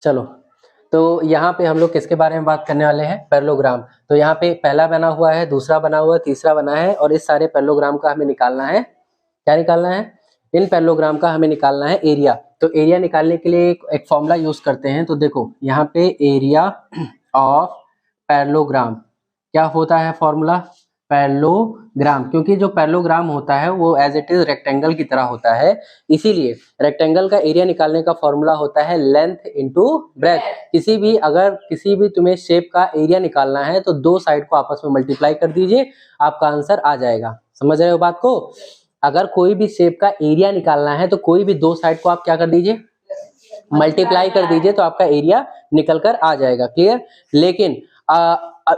चलो, तो यहाँ पे हम लोग किसके बारे में बात करने वाले हैं? पैरेललोग्राम। तो यहाँ पे पहला बना हुआ है, दूसरा बना हुआ है, तीसरा बना है, और इस सारे पैरेललोग्राम का हमें निकालना है। क्या निकालना है? इन पैरेललोग्राम का हमें निकालना है एरिया। तो एरिया निकालने के लिए एक फॉर्मूला यूज करते हैं। तो देखो यहाँ पे एरिया ऑफ पैरेललोग्राम क्या होता है? फॉर्मूला पैरेललोग्राम, क्योंकि जो पैरेललोग्राम होता है वो एज इट इज रेक्टेंगल की तरह होता है, इसीलिए रेक्टेंगल का एरिया निकालने का फॉर्मूला होता है लेंथ इनटू ब्रेथ। अगर किसी भी तुम्हें शेप का एरिया निकालना है तो दो साइड को आपस में मल्टीप्लाई कर दीजिए, आपका आंसर आ जाएगा। समझ रहे हो बात को? अगर कोई भी शेप का एरिया निकालना है तो कोई भी दो साइड को आप क्या कर दीजिए? मल्टीप्लाई कर दीजिए, तो आपका एरिया निकल कर आ जाएगा। क्लियर? लेकिन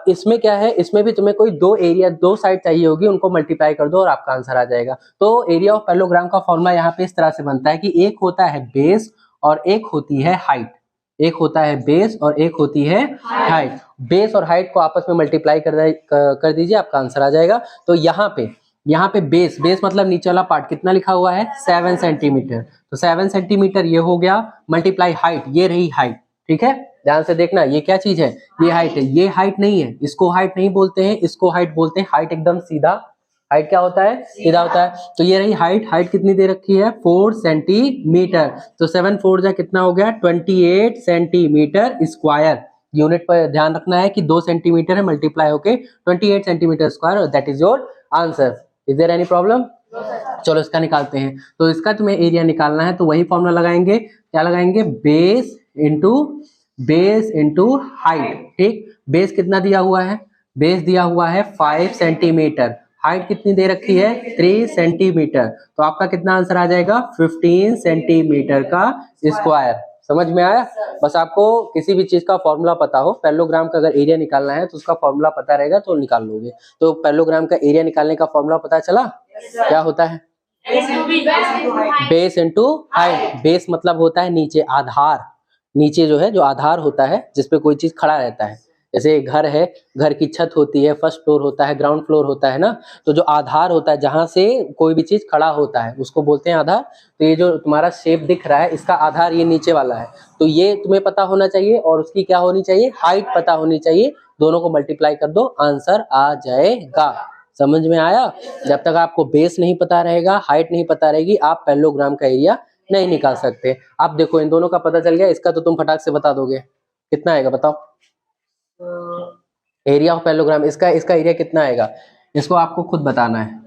इसमें क्या है, इसमें भी तुम्हें कोई दो साइड चाहिए होगी, उनको मल्टीप्लाई कर दो और आपका आंसर आ जाएगा। तो एरिया ऑफ पैरेललोग्राम का फॉर्मूला यहाँ पे इस तरह से बनता है कि एक होता है बेस और एक होती है हाइट। एक होता है बेस और एक होती है हाइट। बेस और हाइट को आपस में मल्टीप्लाई कर दीजिए, आपका आंसर आ जाएगा। तो यहाँ पे बेस मतलब नीचे वाला पार्ट कितना लिखा हुआ है? 7 सेंटीमीटर। तो 7 सेंटीमीटर ये हो गया, मल्टीप्लाई हाइट, ये रही हाइट। ठीक है, ध्यान से देखना, ये क्या चीज है? ये हाइट है। ये हाइट नहीं है, इसको हाइट नहीं बोलते हैं, इसको हाइट बोलते हैं। हाइट एकदम सीधा, हाइट क्या होता है? सीधा होता है। तो ये रही हाइट। हाइट कितनी दे रखी है? 4 सेंटीमीटर। तो 7 4 जा कितना हो गया? 28 सेंटीमीटर स्क्वायर। यूनिट पर ध्यान रखना है कि 2 सेंटीमीटर है, मल्टीप्लाई होके 28 centimetre square. That is your answer. Is there any problem? चलो इसका निकालते हैं। तो इसका तुम्हें एरिया निकालना है तो वही फॉर्मूला लगाएंगे। क्या लगाएंगे? Base into height. ठीक, बेस कितना दिया हुआ है? बेस दिया हुआ है 5 सेंटीमीटर। हाइट कितनी दे रखी है? 3 सेंटीमीटर। तो आपका कितना आंसर आ जाएगा? 15 सेंटीमीटर का स्क्वायर। समझ में आया? बस आपको किसी भी चीज का फॉर्मूला पता हो, पैरेललोग्राम का अगर एरिया निकालना है तो उसका फॉर्मूला पता रहेगा तो निकाल लोगे। तो पैरेललोग्राम का एरिया निकालने का फॉर्मूला पता चला? क्या होता है? Base into height. बेस मतलब होता है नीचे, आधार। नीचे जो है, जो आधार होता है जिसपे कोई चीज खड़ा रहता है। जैसे घर है, घर की छत होती है, फर्स्ट फ्लोर होता है, ग्राउंड फ्लोर होता है ना। तो जो आधार होता है जहां से कोई भी चीज खड़ा होता है उसको बोलते हैं आधार। तो ये जो तुम्हारा शेप दिख रहा है, इसका आधार ये नीचे वाला है। तो ये तुम्हें पता होना चाहिए और उसकी क्या होनी चाहिए? हाइट पता होनी चाहिए। दोनों को मल्टीप्लाई कर दो, आंसर आ जाएगा। समझ में आया? जब तक आपको बेस नहीं पता रहेगा, हाइट नहीं पता रहेगी, आप पैरेललोग्राम का एरिया नहीं निकाल सकते। आप देखो इन दोनों का पता चल गया, इसका तो तुम फटाक से बता दोगे। कितना आएगा बताओ? एरिया ऑफ पैरेललोग्राम, इसका एरिया कितना आएगा? इसको आपको खुद बताना है।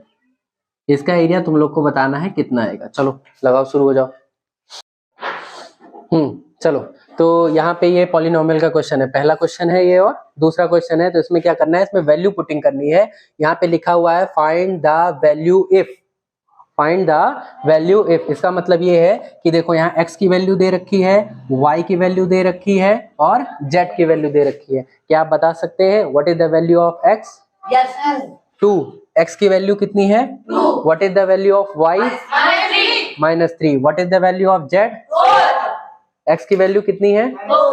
इसका एरिया तुम लोग को बताना है कितना आएगा। चलो लगाओ, शुरू हो जाओ। चलो, तो यहाँ पे ये पॉलिनोमियल का क्वेश्चन है। पहला क्वेश्चन है ये और दूसरा क्वेश्चन है। तो इसमें क्या करना है? इसमें वैल्यू पुटिंग करनी है। यहाँ पे लिखा हुआ है find the value if. Find the value if, इसका मतलब ये है कि देखो यहाँ x की वैल्यू दे रखी है, y की वैल्यू दे रखी है और z की वैल्यू दे रखी है। क्या आप बता सकते हैं what is the value of x? Yes, 2। x की वैल्यू कितनी है? 2। What is the value of y? -3। What is the value of z? 4। x की वैल्यू कितनी है? 2।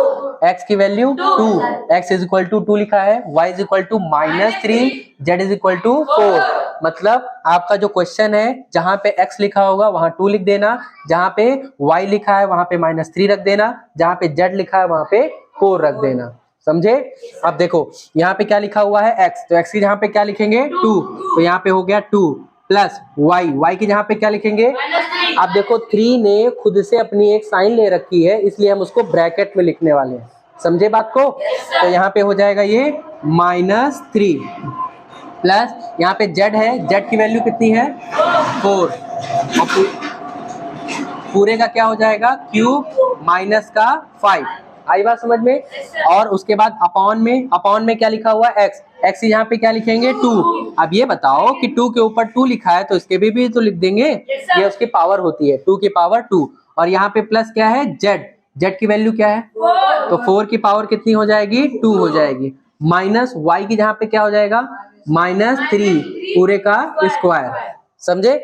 x की value 2। x is equal to 2 लिखा है, y is equal to -3, z is equal to 4। मतलब आपका जो क्वेश्चन है, जहां पे x लिखा होगा वहां 2 लिख देना, जहां पे y लिखा है वहां पे -3 रख देना, जहां पे z लिखा है वहां पे 4 रख देना। समझे? अब देखो यहाँ पे क्या लिखा हुआ है? x। तो x की जहां पे क्या लिखेंगे? 2। तो यहाँ पे हो गया 2 प्लस y की जहां पे क्या लिखेंगे? अब देखो 3 ने खुद से अपनी एक साइन ले रखी है, इसलिए हम उसको ब्रैकेट में लिखने वाले हैं। समझे बात को? तो यहाँ पे हो जाएगा ये -3 प्लस यहाँ पे z है, z की वैल्यू कितनी है? 4। और पूरे का क्या हो जाएगा? क्यूब माइनस का 5। आई बात समझ में? और उसके बाद अपॉन में क्या लिखा हुआ है? x यहाँ पे क्या लिखेंगे? 2। अब ये बताओ कि 2 के ऊपर 2 लिखा है तो इसके भी तो लिख देंगे। ये उसकी पावर होती है, 2 की पावर 2। और यहाँ पे प्लस क्या है? z की वैल्यू क्या है? 4। तो 4 की पावर कितनी हो जाएगी? 2 हो जाएगी। माइनस y की जहाँ पे क्या हो जाएगा? -3 पूरे का स्क्वायर। समझे?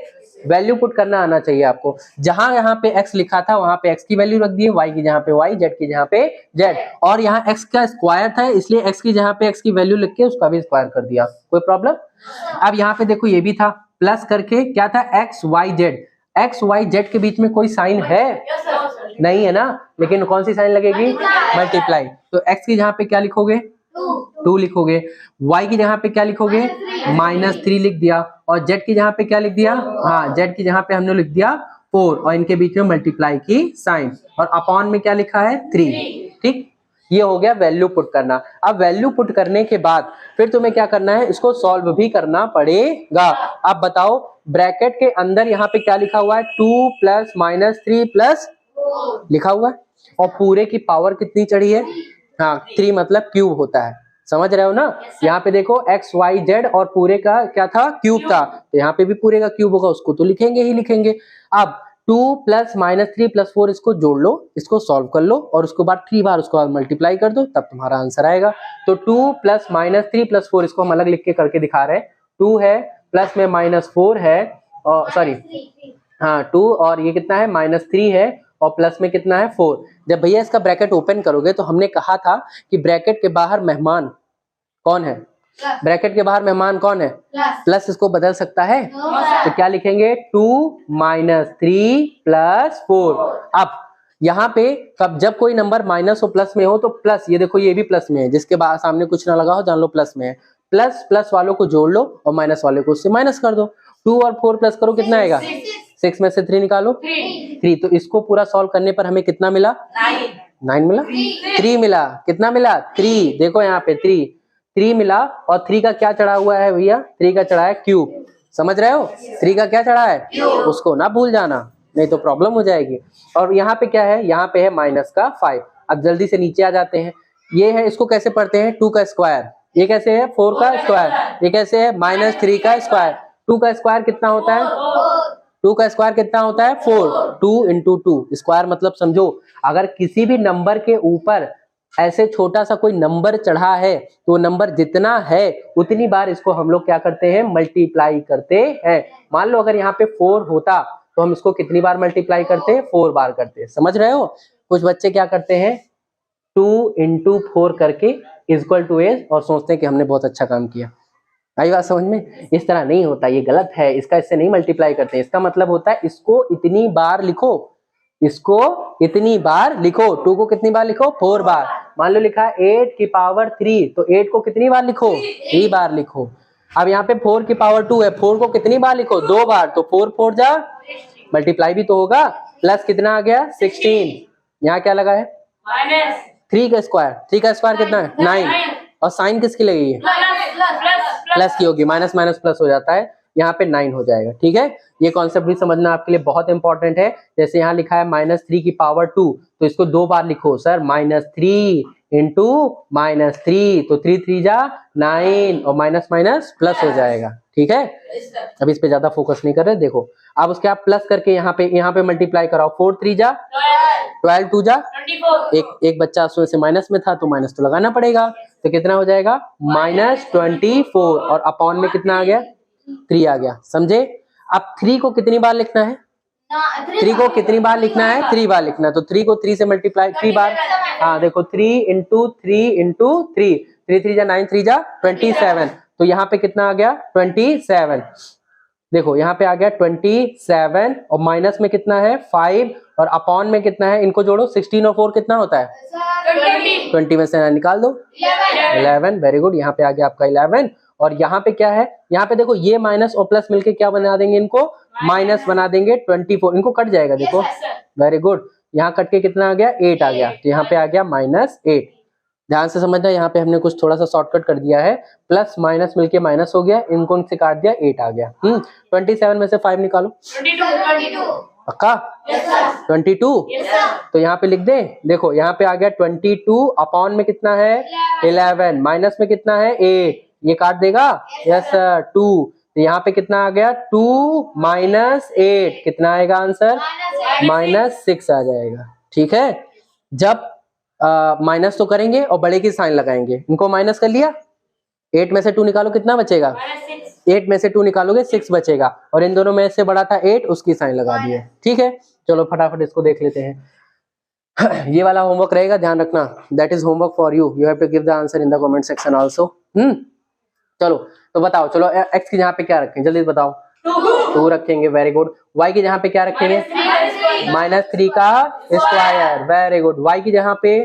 वैल्यू पुट करना आना चाहिए आपको। जहां यहाँ पे x लिखा था वहां पे x की वैल्यू रख दिए, y की जहाँ पे y, z की जहाँ पे z। और यहाँ x का स्क्वायर था इसलिए x की जहाँ पे x की वैल्यू लिख के उसका भी स्क्वायर कर दिया। कोई प्रॉब्लम? अब यहाँ पे देखो ये भी था, प्लस करके क्या था? x y z। x y z के बीच में कोई साइन है? नहीं है ना, लेकिन कौन सी साइन लगेगी, मल्टीप्लाई। तो x की जहाँ पे क्या लिखोगे, 2 लिखोगे, y की जहाँ पे क्या लिखोगे, -3 लिख दिया, और z की जहाँ पे क्या लिख दिया, हाँ z की जहाँ पे हमने लिख दिया 4, और इनके बीच में मल्टीप्लाई की साइन, और अपॉन में क्या लिखा है 3। ठीक, ये हो गया वैल्यू पुट करना। अब वैल्यू पुट करने के बाद फिर तुम्हें क्या करना है, इसको सॉल्व भी करना पड़ेगा। अब बताओ ब्रैकेट के अंदर यहाँ पे क्या लिखा हुआ है, 2 प्लस -3 प्लस लिखा हुआ है, और पूरे की पावर कितनी चढ़ी है, हाँ 3 मतलब क्यूब होता है, समझ रहे हो ना। यहाँ पे देखो x y z और पूरे का क्या था, क्यूब था, तो यहाँ पे भी पूरे का क्यूब होगा, उसको तो लिखेंगे ही लिखेंगे। अब 2 प्लस -3 प्लस 4 इसको जोड़ लो, इसको सॉल्व कर लो, और उसके बाद 3 बार उसको मल्टीप्लाई कर दो, तब तुम्हारा आंसर आएगा। तो 2 प्लस -3 प्लस 4 इसको हम अलग लिख के करके दिखा रहे हैं। 2 है, प्लस में -4 है, और सॉरी हाँ 2, और ये कितना है -3 है, और प्लस में कितना है 4। जब भैया इसका ब्रैकेट ओपन करोगे तो हमने कहा था कि ब्रैकेट के बाहर मेहमान कौन है, ब्रैकेट के बाहर मेहमान कौन है, प्लस इसको बदल सकता है, तो क्या लिखेंगे 2 -3 प्लस 4। अब यहाँ पे कब जब कोई नंबर माइनस और प्लस में हो तो प्लस, ये देखो ये भी प्लस में है, जिसके बाद सामने कुछ ना लगा हो जान लो प्लस में है, प्लस प्लस वालों को जोड़ लो और माइनस वाले को उससे माइनस कर दो। 2 और 4 प्लस करो, कितना आएगा, 6 में से 3 निकालो, 3। तो इसको पूरा सॉल्व करने पर हमें कितना मिला, 9 मिला, 3 मिला, कितना मिला 3, देखो यहाँ पे 3 मिला, और 3 का क्या चढ़ा हुआ है भैया, 3 का चढ़ा है क्यूब, समझ रहे हो, 3 का क्या चढ़ा है, उसको ना भूल जाना, नहीं तो प्रॉब्लम हो जाएगी। और यहाँ पे क्या है, यहाँ पे है माइनस का 5। अब जल्दी से नीचे आ जाते हैं, ये है, इसको कैसे पढ़ते हैं, 2 का स्क्वायर, ये कैसे है 4 का स्क्वायर, ये कैसे है -3 का स्क्वायर। 2 का स्क्वायर कितना होता है, 2 का स्क्वायर कितना होता है 4, 2 इंटू 2 स्क्वायर, मतलब समझो अगर किसी भी नंबर के ऊपर ऐसे छोटा सा कोई नंबर चढ़ा है तो नंबर जितना है उतनी बार इसको हम लोग क्या करते हैं, मल्टीप्लाई करते हैं। मान लो अगर यहाँ पे 4 होता तो हम इसको कितनी बार मल्टीप्लाई करते हैं, 4 बार करते हैं, समझ रहे हो। कुछ बच्चे क्या करते हैं 2 इंटू 4 करके इक्वल टू एज, और सोचते हैं कि हमने बहुत अच्छा काम किया। आई बात समझ में, इस तरह नहीं होता, ये गलत है, इसका इससे नहीं मल्टीप्लाई करते हैं। इसका मतलब होता है इसको इतनी बार लिखो, इसको इतनी बार लिखो, 2 को कितनी बार लिखो, 4 बार। मान लो लिखा है 8 की पावर 3, तो 8 को कितनी बार लिखो, 3 बार लिखो। अब यहाँ पे 4 की पावर 2 है, 4 को कितनी बार लिखो, 2 बार, तो 4 4 जा मल्टीप्लाई भी तो होगा, प्लस कितना आ गया 16, यहाँ क्या लगा है 3 का स्क्वायर, 3 का स्क्वायर कितना है 9, और साइन किसकी लगी है, प्लस की होगी, माइनस माइनस प्लस हो जाता है, यहाँ पे 9 हो जाएगा। ठीक है, ये कॉन्सेप्ट भी समझना आपके लिए बहुत इंपॉर्टेंट है। जैसे यहाँ लिखा है -3 की पावर 2, तो इसको 2 बार लिखो सर, -3 इंटू -3, तो 3 3 जा 9, और माइनस माइनस प्लस हो जाएगा। ठीक है, अब इस पे ज्यादा फोकस नहीं कर रहे, देखो अब उसके आप प्लस करके यहाँ पे मल्टीप्लाई कराओ, 4 3 जा 12, 2 जा 24, एक बच्चा उसमें से माइनस में था तो माइनस तो लगाना पड़ेगा, तो कितना हो जाएगा -24, और अपॉन में कितना आ गया 3 आ गया, समझे। अब 3 को कितनी बार लिखना है, 3 को कितनी बार लिखना है, 3 बार लिखना है, तो 3 को 3 से मल्टीप्लाई 3 बार, हाँ देखो 3 इंटू 3 इंटू 3, 3 3 जा 9, 3 जा 27, तो यहाँ पे कितना आ गया 27, देखो यहाँ पे आ गया 27, और माइनस में कितना है 5, और अपॉन में कितना है, इनको जोड़ो 16 और 4 कितना होता है 20 में से निकाल दो 11, वेरी गुड, यहाँ पे आ गया आपका 11। और यहाँ पे क्या है, यहाँ पे देखो ये माइनस और प्लस मिलके क्या बना देंगे, इनको माइनस बना देंगे 24, इनको कट जाएगा, देखो वेरी गुड, यहाँ कट के कितना आ गया 8 आ गया, तो यहाँ पे आ गया -8। ध्यान से समझना, यहाँ पे हमने कुछ थोड़ा सा शॉर्टकट कर दिया है, प्लस माइनस मिलके माइनस हो गया, इनको इनसे काट दिया 8 आ गया। 27 में से 5 निकालो, 22 पक्का 22, तो यहाँ पे लिख दे, देखो यहाँ पे आ गया 22, अपॉन में कितना है 11, माइनस में कितना है 8, ये काट देगा, यस सर 2, तो यहाँ पे कितना आ गया 2 -8, कितना आएगा आंसर -6 आ जाएगा। ठीक है, जब माइनस तो करेंगे और बड़े की साइन लगाएंगे, इनको माइनस कर लिया, 8 में से 2 निकालो, कितना बचेगा 8 में से 2 निकालोगे 6 बचेगा, और इन दोनों में से बड़ा था 8, उसकी साइन लगा दिए। ठीक है, चलो फटाफट इसको देख लेते हैं। ये वाला होमवर्क रहेगा, ध्यान रखना, that is homework for you, you have to give the answer in the comment section also. चलो तो बताओ, चलो x की जहाँ पे क्या रखें, जल्दी बताओ, 2 रखेंगे, वेरी गुड। y की जहाँ पे क्या रखेंगे, -3 का स्क्वायर, वेरी गुड। y की जगह पे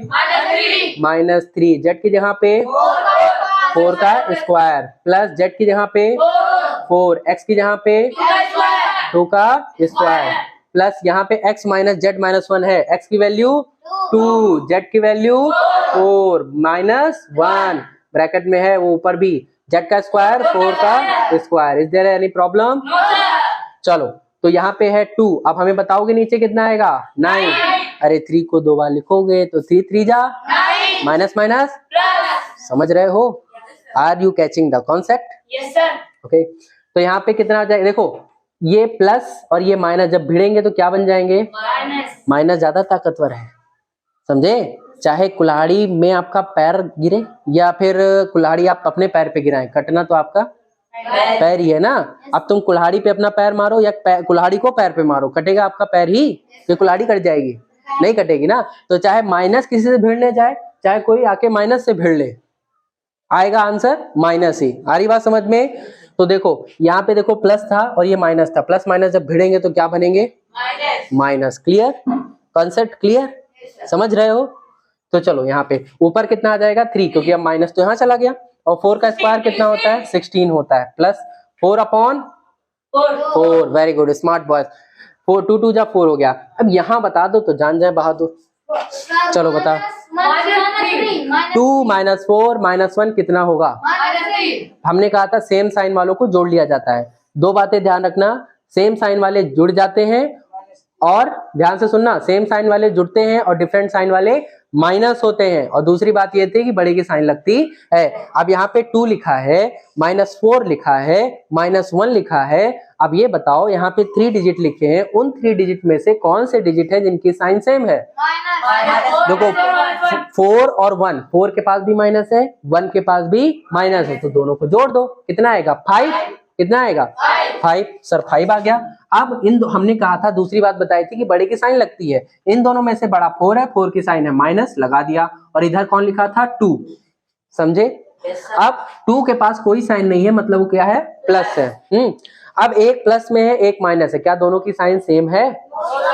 -3, z की जगह पे 4 का स्क्वायर, प्लस z की जगह पे 4, x की जगह पे 2 का स्क्वायर, प्लस यहाँ पे x माइनस जेड माइनस 1 है, x की वैल्यू 2, z की वैल्यू 4, -1 ब्रैकेट में है वो ऊपर भी, z का स्क्वायर 4 का square. Is there any problem? चलो तो यहाँ पे है 2, अब हमें बताओगे नीचे कितना आएगा? 9। अरे 3 को 2 बार लिखोगे तो 3 3 जा माइनस माइनस, समझ रहे हो? Are you catching the concept? Yes sir. Okay, तो यहाँ पे कितना आ जाएगा? देखो ये प्लस और ये माइनस जब भिड़ेंगे तो क्या बन जाएंगे? माइनस ज्यादा ताकतवर है, समझे? चाहे कुल्हाड़ी में आपका पैर गिरे या फिर कुल्हाड़ी आप अपने पैर पे गिराएं, कटना तो आपका पैर ही है ना। अब तुम कुल्हाड़ी पे अपना पैर मारो या कुल्हाड़ी को पैर पे मारो, कटेगा आपका पैर ही कि कुल्हाड़ी कट जाएगी? नहीं कटेगी ना। तो चाहे माइनस किसी से भिड़ने जाए, चाहे कोई आके माइनस से भिड़ ले, आएगा आंसर माइनस ही। आ रही बात समझ में? तो देखो यहाँ पे देखो प्लस था और ये माइनस था, प्लस माइनस जब भिड़ेंगे तो क्या बनेंगे? माइनस। क्लियर? Concept clear? समझ रहे हो? तो चलो यहाँ पे ऊपर कितना आ जाएगा? 3, क्योंकि अब माइनस तो यहाँ चला गया, और 4 का स्क्वायर कितना होता है? 16 होता है, plus 4/4। Very good, smart boys. 4 2 2 जा 4 हो गया। अब यहाँ बता दो तो जान जाए बहादुर। चलो बता, 2 - 4 - 1 कितना होगा? हमने कहा था सेम साइन वालों को जोड़ लिया जाता है। दो बातें ध्यान रखना, सेम साइन वाले जुड़ जाते हैं, और ध्यान से सुनना, सेम साइन वाले जुड़ते हैं और डिफरेंट साइन वाले माइनस होते हैं। और दूसरी बात ये थी कि बड़े की साइन लगती है। अब यहाँ पे 2 लिखा है, -4 लिखा है, -1 लिखा है। अब ये बताओ यहाँ पे 3 डिजिट लिखे हैं, उन 3 डिजिट में से कौन से डिजिट है जिनकी साइन सेम है? देखो 4 और 1, 4 के पास भी माइनस है, 1 के पास भी माइनस है, तो दोनों को जोड़ दो, कितना आएगा? 5। कितना आएगा? 5। सर 5 आ गया। अब हमने कहा था, दूसरी बात बताई थी कि बड़े की साइन लगती है, इन दोनों में से बड़ा 4 है, 4 की साइन है माइनस, लगा दिया, और इधर कौन लिखा था? 2। समझे? अब 2 के पास कोई साइन नहीं है, मतलब वो क्या है? प्लस है। अब एक प्लस में है, एक माइनस है, क्या दोनों की साइन सेम है?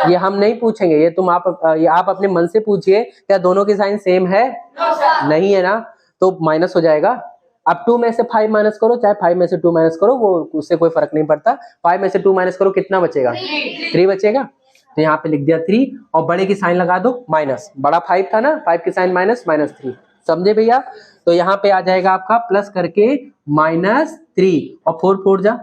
ये हम नहीं पूछेंगे, ये तुम आप अपने मन से पूछिए, क्या दोनों की साइन सेम है? नहीं है ना, तो माइनस हो जाएगा। अब 2 में से 5 माइनस करो, चाहे 5 में से 2 माइनस करो, वो उससे कोई फर्क नहीं पड़ता। 5 में से 2 माइनस करो, कितना बचेगा? 3 बचेगा। तो यहाँ पे लिख दिया 3, और बड़े की साइन लगा दो माइनस, बड़ा 5 था ना, 5 की साइन माइनस, -3। समझे भैया? तो यहाँ पे आ जाएगा आपका प्लस करके -3, और 4 4 जा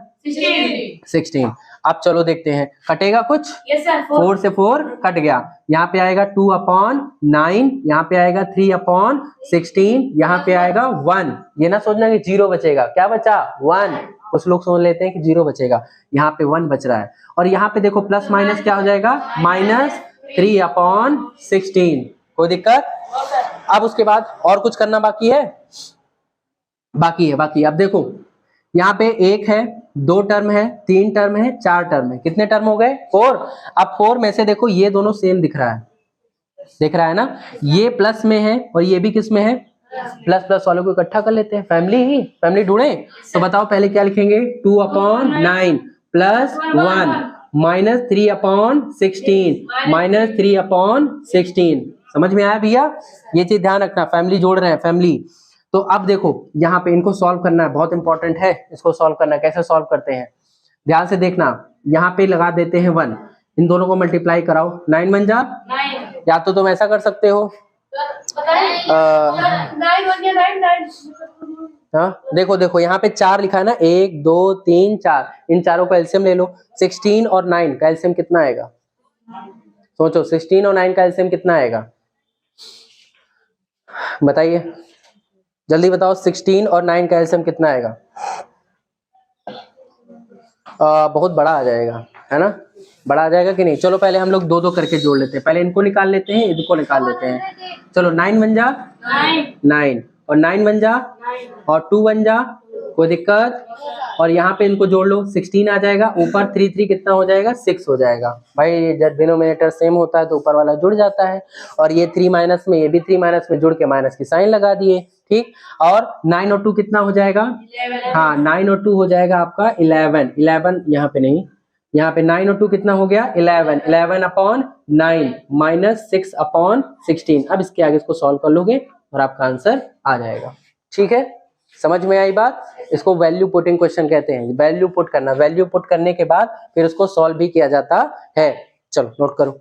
16। अब चलो देखते हैं, कटेगा कुछ? Yes sir. 4 से 4 कट गया, यहाँ पे आएगा 2/9, यहाँ पे आएगा 3/16, यहाँ पे आएगा 1। ये ना सोचना कि 0 बचेगा, क्या बचा? 1। कुछ लोग सोच लेते हैं कि 0 बचेगा, यहाँ पे 1 बच रहा है। और यहाँ पे देखो प्लस माइनस क्या हो जाएगा? -3/16। कोई दिक्कत? अब उसके बाद और कुछ करना बाकी है? बाकी है। अब देखो यहाँ पे 1 है, 2 टर्म है, 3 टर्म है, 4 टर्म है, कितने टर्म हो गए? 4। अब 4 में से देखो ये दोनों सेम दिख रहा है, दिख रहा है ना, ये प्लस में है और ये भी किस में है? प्लस प्लस वालों को इकट्ठा कर लेते हैं, फैमिली ढूंढे। तो बताओ पहले क्या लिखेंगे? 2/9 + 1 -3/16 -3/16। समझ में आया भैया? ये चीज ध्यान रखना, फैमिली जोड़ रहे हैं, फैमिली। तो अब देखो यहाँ पे इनको सॉल्व करना है, बहुत इंपॉर्टेंट है इसको सॉल्व करना। कैसे सॉल्व करते हैं? ध्यान से देखना, यहाँ पे लगा देते हैं 1, इन दोनों को मल्टीप्लाई कराओ, 9 बन जा। या तो तुम ऐसा कर सकते हो, हाँ देखो यहाँ पे 4 लिखा है ना, 1 2 3 4, इन चारों का एलसीएम ले लो। 16 और 9 का एलसीएम कितना आएगा? सोचो, 16 और 9 का एलसीएम कितना आएगा? बताइए, जल्दी बताओ, 16 और 9 का एलसीएम कितना आएगा? बहुत बड़ा आ जाएगा, है ना? बड़ा आ जाएगा कि नहीं? चलो पहले हम लोग 2 करके जोड़ लेते हैं, पहले इनको निकाल लेते हैं, इनको निकाल लेते हैं। चलो 9 बन जा, 9 और 9 बन जा, और 2 बन जा, कोई दिक्कत? और यहाँ पे इनको जोड़ लो, 16 आ जाएगा, ऊपर 3 3 कितना हो जाएगा? 6 हो जाएगा। भाई जब डिनोमिनेटर सेम होता है तो ऊपर वाला जुड़ जाता है, और ये 3 माइनस में, ये भी 3 माइनस में जुड़ के माइनस की साइन लगा दिए, ठीक। और 9 और 2 कितना हो जाएगा? हाँ 9 और 2 हो जाएगा आपका 11 यहाँ पे नहीं, यहाँ पे 9 और 2 कितना हो गया 11, 11 अपॉन 9 माइनस 6 अपॉन 16। अब इसके आगे इसको सॉल्व कर लोगे और आपका आंसर आ जाएगा। ठीक है, समझ में आई बात। इसको वैल्यू पुटिंग क्वेश्चन कहते हैं। वैल्यू पुट करना, वैल्यू पुट करने के बाद फिर उसको सॉल्व भी किया जाता है। चलो नोट करो।